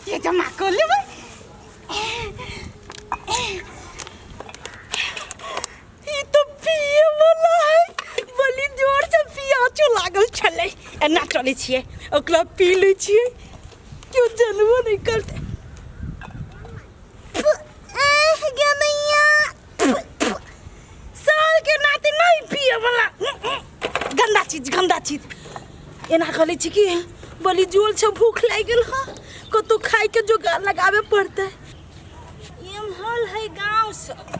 ये जमा कर ले भाई ये तो पिए वाला है बली जोर से पिया चो लागल छले एना चले छिए ओकरा पी ले छिए क्यों जानबो नहीं करते साल के नाते नहीं पिए वाला गंदा चीज एना खले छी कि बली जोर से भूख लाग गेल ह कतो खाए के जोगाड़ लगावे पड़ता है यमहल है गांव सब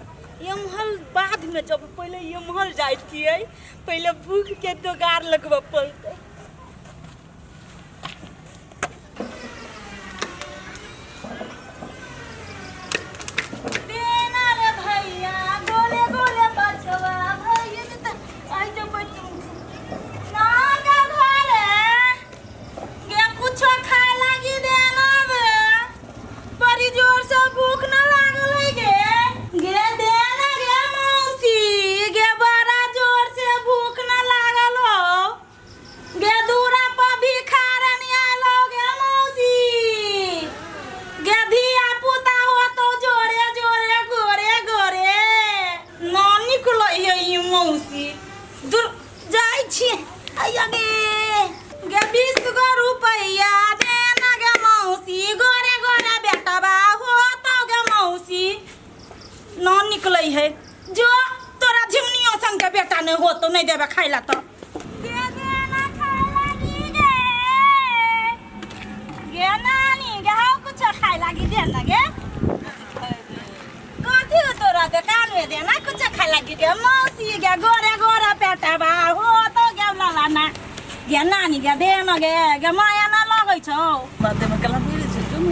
यमहल बाद में जब पहले यमहल जाए छिए पहले भूख के जोगाड़ लगवा पड़ता है देना रे भैया गोले गोले बचवा भैया त आई जो बच्चों ना का घर गे कुछ खाए लागी देना बे बड़ी जोर से भूख ना लागल है गे देना गे मौसी गे बड़ा जोर से भूख ना लागल हो गे दूरा पर भिखारी नहीं आलो गे मौसी गे धिया पुता हो तो जोरे जोरे गोरे गोरे ना निकलो ये मौसी दूर जाई छी आया गे 20 गो रुपया देना गे मौसी गोरे गोरे बेटा बा हो तो गे मौसी ना निकलै है जो तोरा झिमनियो संग के बेटा ने हो तो नहीं देबे खाइला तो दे देना खाए लागी गे नानी गे हाउ कुछ खाए लागी देना गे कथि तोरा दुकान में देना कुछ खाए लागी गे मौसी गे गोरे गोरे बेटा बा हो तो गे लाला ना गे नानी गे देना गे माया ना लगै छौ बाते में कला पीरे छे तुम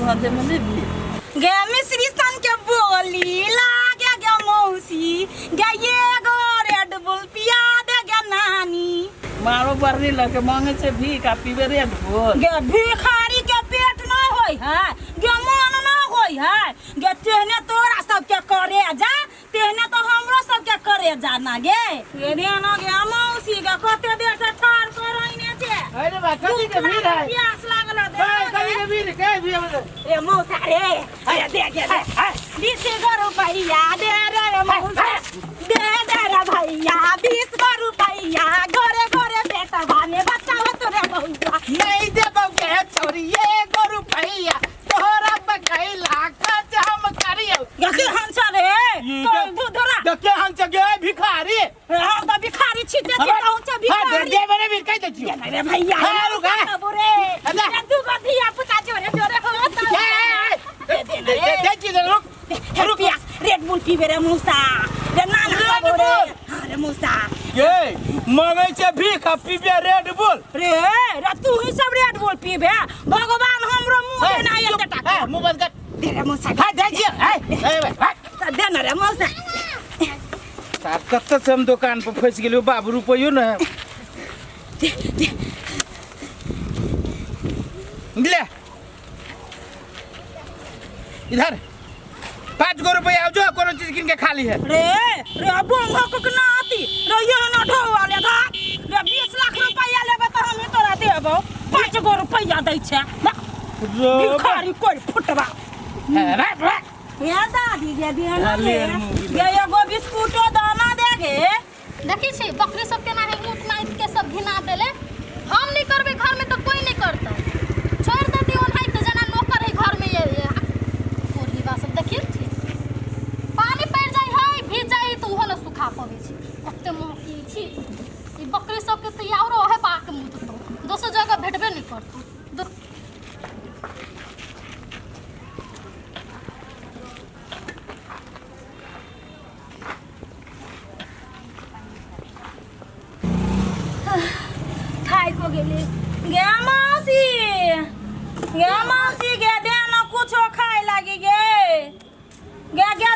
बाते में नहीं गे मिश्री सन के बोली लागे गे मौसी गे ये गो रेड बुल पिया दे गे नानी मारो बरनी लगे मांगे छे भी का पीबे रे बोल गे भिखारी के पेट ना होई है गे मन ना होई है गे तेहने तोरा सब के करे जा तेहने तो हमरो सब के करे जाना गे देना गे मौसी गे कते देर से ठार करइने छे अरे बा कथि के भीड़ है प्यास लागल दे कथि के भीड़ के भी ए मौसा रे अरे दे गे दे 20 गो रुपया दे रे मौसा दे रे भैया 20 गो रुपया गोरे गोरे बेटा भाने बचाओ तोरे बहुआ नहीं दे के छोरी ये गो रुपया तोरा बकैला खर्च हम करियो यके हंस रे कोई दूधरा दके हंस गे भिखारी हम तो भिखारी छिटे कहूं छ भिखारी दे मेरे भी कह दे अरे भैया रुका रे तू को धिया पुता जोरे जोरे हो दे चीज रुक रेड बुल पीबे रे मूसा रे नाना बोरे अरे मूसा ये मांगे छे भीख पीबे रेड बुल रे तू ही सब रेड बुल पीबे भगवान हमरो मुंह ना एते मुंह बंद कर दे रे मूसा दे जी दे ना रे मूसा कत से हम दुकान पर फंस गेलियो बाबू रुपयो न ले इधर 5 गो रुपया आओ जो कोनो चीज किन के खा ली है रे बोंगा को ना आती रे ये ना ढोवा ले था रे 20 लाख रुपया लेबे तो हम तोरा देबो 5 गो रुपया दै छै भिखारी कोई फुटबा या दादी गे देना ये एगो बिस्कुटो दाना दे गे देखी छी बकरी सब केना है मुंह माइट के सब घिना देले हम नहीं करबे घर में तो कोई नहीं करता छोड़ देती ओन है त जना नौकर है घर में ये कोरी बा सब देखी पानी पड़ जाई है भीज जाई तो ओहो न सुखा पवे छी ओते मुंह की छी ई बकरी सब के त यारो है बाक मुंह तो दोसर जगह भेटबे नहीं करता खाई को गेली गे मौसी गे देना कुछो खाए लागी गे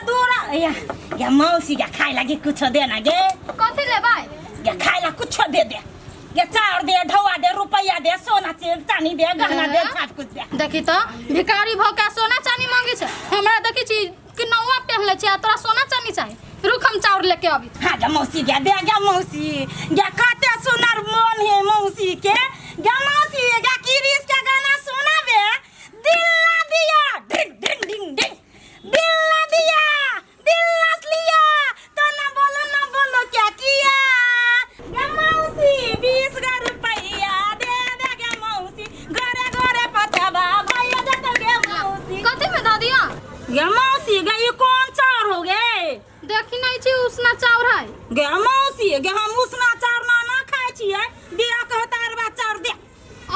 दूरा गे मौसी गे खाए लागी कुछो देना गे कथि लेबै गे खाए ला कुछो दे गे चाउर दे ढौआ दे रुपया दे सोना चानी दे गहना दे सब कुछ दे देखी तो भिखारी भ के सोना चानी मांगे छै हमरा देखी छी कि नौवा पहनले छै तोरा सोना चानी चाही रुक हम चाउर लेके अभी। हाँ गे मौसी गे दे गे मौसी गे कते सुनर मन है मौसी के गे मौसी गे किरिस के गाना सुनाबे दिल ना दिया डिंग डिंग डिंग डिंग दिल ना दिया दिल ना लिया तो ना बोलो क्या किया गे मौसी 20 रुपया दे दे गे मौसी घरे घरे पठाबा भैया जत गे मौसी कथी में दा दिया? गे मौसी गे ये कौन चाउर हो गे देखी नहीं छी उसना चाउर है। गे मौसी गे हम उसना चाउर ना खाए छिए दिया कहता अरबा चाउर दे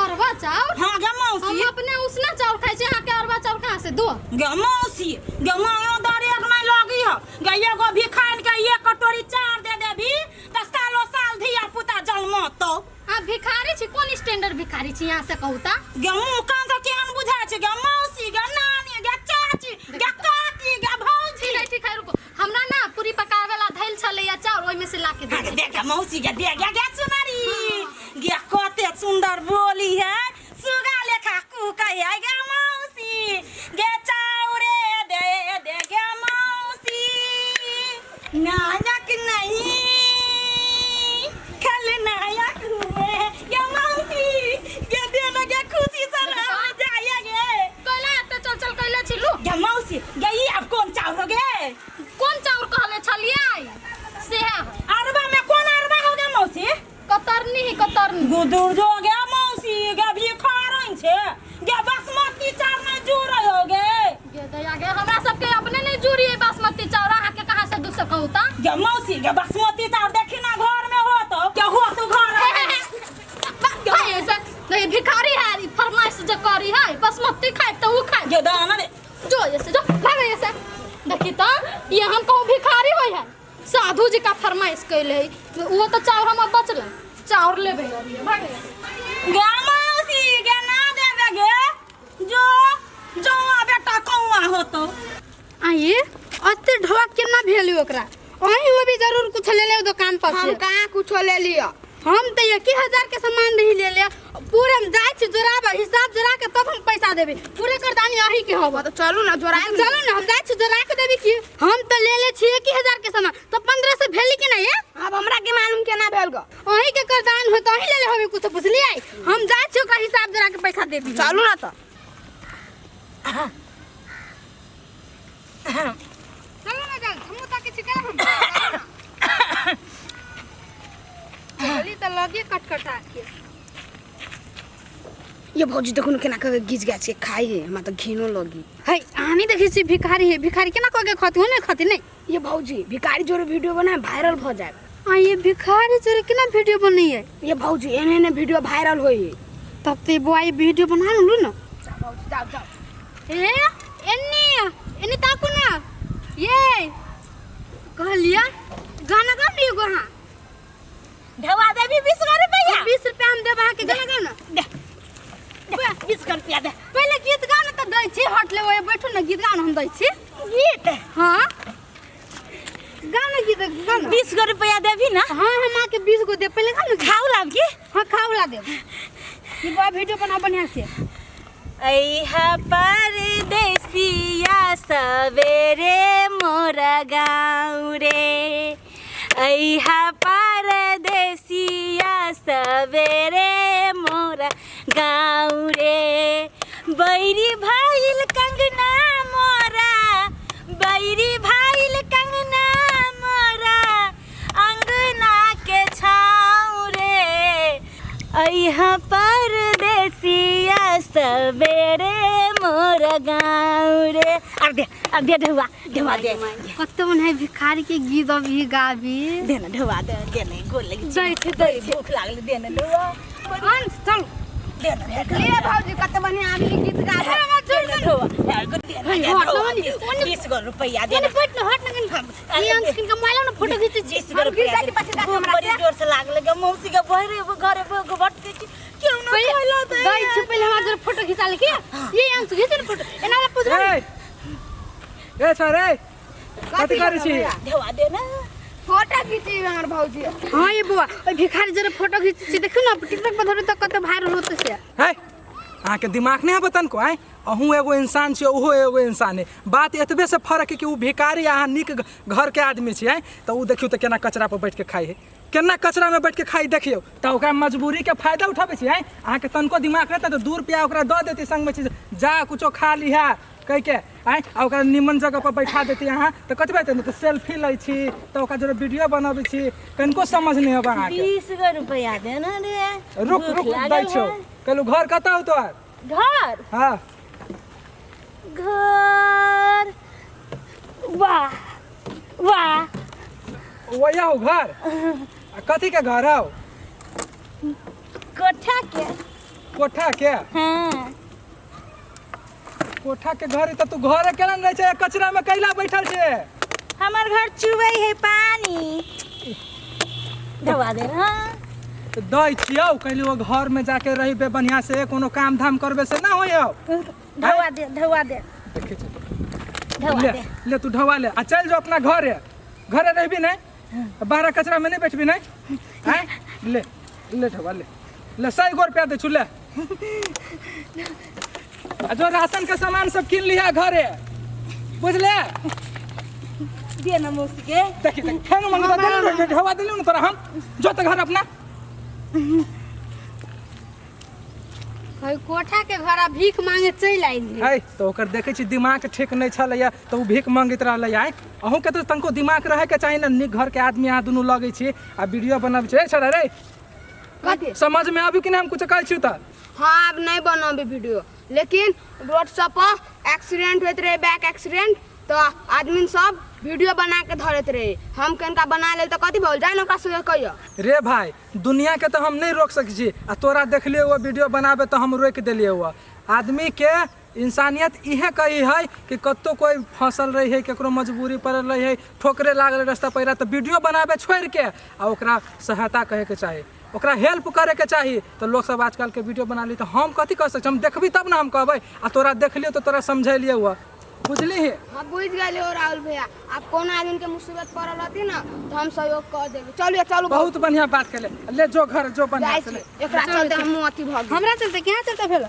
अरबा चाउर? हां गे मौसी हम अपने उसना चाउर खाए छी, यहाँ के अरबा चाउर कहाँ से दो? गे मौसी गे मायो दरेक नहीं लगी है गे एगो भी खाइन के एक कटोरी चाउर दे देबी त सालो साल धिया पुता जन्मतो आ भिखारी छी, कौन स्टैंडर्ड भिखारी छी यहाँ से कहू ता? गे मुंह कान से केहन बुझाय छै गे मौसी गे नानी गे चाची गे काकी गे भौजी ठीक है रुको, हमरा ना पूरी पकावे वाला धैल छले या चाउर ओइ में से लाके दे। दे गे मौसी गे दे गे सुनारी गे कते सुंदर बोली है सुगा लेखा कुकै है गे मौसी गे चाउरे दे दे गे मौसी नायक नहीं खल नायक हुए गे मौसी गे दे ना गे खुशी से रह जाए गे कहला त चल चल कहले छी लू गे मौसी गे ई अब कौन चाउर हो गे कौन चाउर कहले छलिए से है अरबा में कौन अरबा हो गे मौसी कतरनी ही कतरनी गुदुर जो गे मौसी गे भिखारन छे गे बासमती चाउर में जुड़ हो गे गे दया गे हमरा सबके अपने नहीं जुड़ी है बासमती चाउर, आहा के कहां से दूसरा कहू ता? गे मौसी गे बासमती चाउर देखी ना घर में हो तो क्या हो तो घर भाई ऐसे नहीं भिखारी है, ई फरमाइश जो करी है बासमती खाए तो वो खाए गे दाना दे जो ऐसे जो भाग ऐसे देखी तो ये हम कहूँ भिखारी होय है, साधु जी का फरमाइश कैले है वो तो चाउर हम बचल चाउर लेबे भाग गे मौसी गे ना देबे गे जो बेटा कौआ हो तो आइए अते ढोक के ना भेली ओकरा वही वो भी जरूर कुछ ले ले दुकान पर हम से कहाँ कुछ ले लिया। हम तो 1000 के सामान नहीं ले ले पूरे हम जाय छी जोराबा हिसाब जोरा के तब हम पैसा देबे पूरे करदानी यही के होबा तो चलू ना जोरा चलो ना हम जाय छी जोरा के देबे की हम तो ले ले छी 1000 के सामान तो 15 से भेली कि नहीं अब हमरा के मालूम केना भेल गो वही के करदान हो तो ही ले ले होबे कुछ बुझलिए हम जाय छी ओकरा हिसाब जोरा के पैसा देबी चलू ना तो चलो ना जा हम ताके छिका हम चली तो लगे कटकटा के ये भौजी देखो ना केना के गिज गया छे खाई है हमरा तो घिनो लगी है आनी देखी छी भिखारी है भिखारी केना कह के खती हो नहीं खती नहीं ये भौजी भिखारी जोरे वीडियो बनाए वायरल हो जाए आ ये भिखारी जोरे केना वीडियो बनी है ये भौजी एने वीडियो वायरल होई तब ते बुआई वीडियो बना लू ना भौजी जाओ जाओ ए एनी ताकू ना ये कह लिया गाना गा लियो गोहा ढवा देबी 20 रुपया 20 रुपया हम देबा के गाना गा ना दे 20 रुपया दे पहले गीत गाना तो दै छी हट ले ओए बैठो ना गीत गाना हम दै छी गीत हां गाना गीत गाना 20 रुपया देबी ना हां हम आके 20 को दे पहले गाना खाऊ लाग की हां खावला दे ये बा वीडियो बना बढ़िया से ऐहा परदेसिया सवेरे मोरा गाँव रे ऐहा परदेसिया सवेरे मोरा गाँव रे बैरी भाईल कंगना मोरा बैरी भाईल कंगना मोरा अंगना के छाँव रे ऐहा परदेसिया सवेरे मोरा गाँव रे अब दे ढवा दे कत्तो मन है भिखारी के गीत अभी गाबी दे ना ढवा दे ना गोल लगी दै भूख लागल दे ना ढवा अन चल दे ना ले भौजी कते बढ़िया आदमी गीत गा दे ना ढवा यार को दे ना ढवा 20 रुपया दे ना हट ना ये अंकिन का मोबाइल ना फोटो खींच 20 रुपया बड़ी जोर से लागल गे मौसी के बहरे घरे भट के क्यों ना कहला दे दै छी पहले हमार जरा फोटो खिंचा ले के ये अंश खींच ना फोटो एना ला पूछ ए सर ए कथी करै छी ढवा दे ना फोटो खींची हमर भौजी हां ये बुआ ओ भिखारी जरा फोटो खींच छी देखियो ना टिकटॉक पर धरे त कत वायरल होत से है अहाँके दिमाग नहीं है बतन को आए अहूँ एगो इंसान छे ओहो एगो इंसान है बात एतबे से फर्क है कि वो भिखारी अहाँ नीक घर के आदमी छियै तो वो देखियो तो केना कचरा पर बैठ के खाई है केना कचरा में बैठ के खाई देखियो तो ओकरा मजबूरी के फायदा उठाबे छियै अहाँके तनको दिमाग रहता तो 2 रुपया ओकरा दऽ देती संग में चीज जा कुछो खा लिहा कह के आए ओकरा निमन जगह पर बैठा देती अहाँ तो कतबे तो सेल्फी लै छी तो ओकरा जरे वीडियो बनाबै छी कनको समझ नहीं होबा अहाँके 20 रुपया दे ना रे रुक रुक दै छौ कहलू घर कतऽ हो तोहर घर हाँ घर वाह वाह वही हो घर कथी के घर हो कोठा के कोठा के हाँ कोठा के घर तो तू घर केना रहे छै कचरा में कैला बैठल छे हमार घर चुबै है पानी दवा दे ना तो दै छियौ कहलू वो घर में जाके रहिबे बढ़िया से कोनो काम धाम करबे से ना होयौ धवा दे देखे छै धवा ले दे ले तू ढवा ले आ चल जो अपना घर है घरे रहबी नहीं बाहर कचरा में नहीं बैठबी नहीं हैं ले ले ढवा ले ले 100 रुपया दे छुले जो राशन के सामान सब किन लिया घरे बुझले दे ना मौसी के देखी फेन मंगवा दे ढवा दिलु न तोरा हम जो त घर अपना भाई कोठा के घर भीख मांगे चल आइल है तो ओकर देखे छी दिमाग ठीक नहीं छलैया तो उ भीख मांगैत रहलै आइ अहूँ के तो तनको दिमाग रहे के चाहिए ना नीक घर के आदमी यहाँ दुनू लगे छी आ वीडियो बनाबै छै छोड़ा रे कथी समझ में आबी कि नहीं हम कुछ कहै छी त हाँ अब नहीं बनाबे वीडियो लेकिन रोड सब पर एक्सीडेंट होते रहे बैक एक्सीडेंट तो आदमी सब वीडियो बना के धरत रहे हम कनका बना ले तो कथी बोल जाए ना ओकरा से कहियो रे भाई दुनिया के तो हम नहीं रोक सकै छी आ तोरा देखलिए वो वीडियो बनाबे तो हम रोक देलिए हुआ आदमी के इंसानियत इहे कही है कि कतो कोई फसल रही है केकरो मजबूरी पड़ल रही है ठोकरे लागल रास्ता पैरा तो वीडियो बनाबे छोड़ के आ ओकरा सहायता कहे के चाही ओकरा हेल्प करे के चाही तो लोग सब आजकल के वीडियो बना ली तो हम कथी कर सकते हम देखबी तब ना हम कहबै आ तोरा देखलियो तो तोरा समझेलिए हुआ बुझली है हाँ बुझ गए हो राहुल भैया आप कौन आदमी के मुसीबत पड़ल रहती ना तो हम सहयोग कर देबे चलिए चलू बहुत बढ़िया बात के ले जो घर जो बना एकरा चलते हम अथी भ गेल हमरा चलते क्या चलते भेलो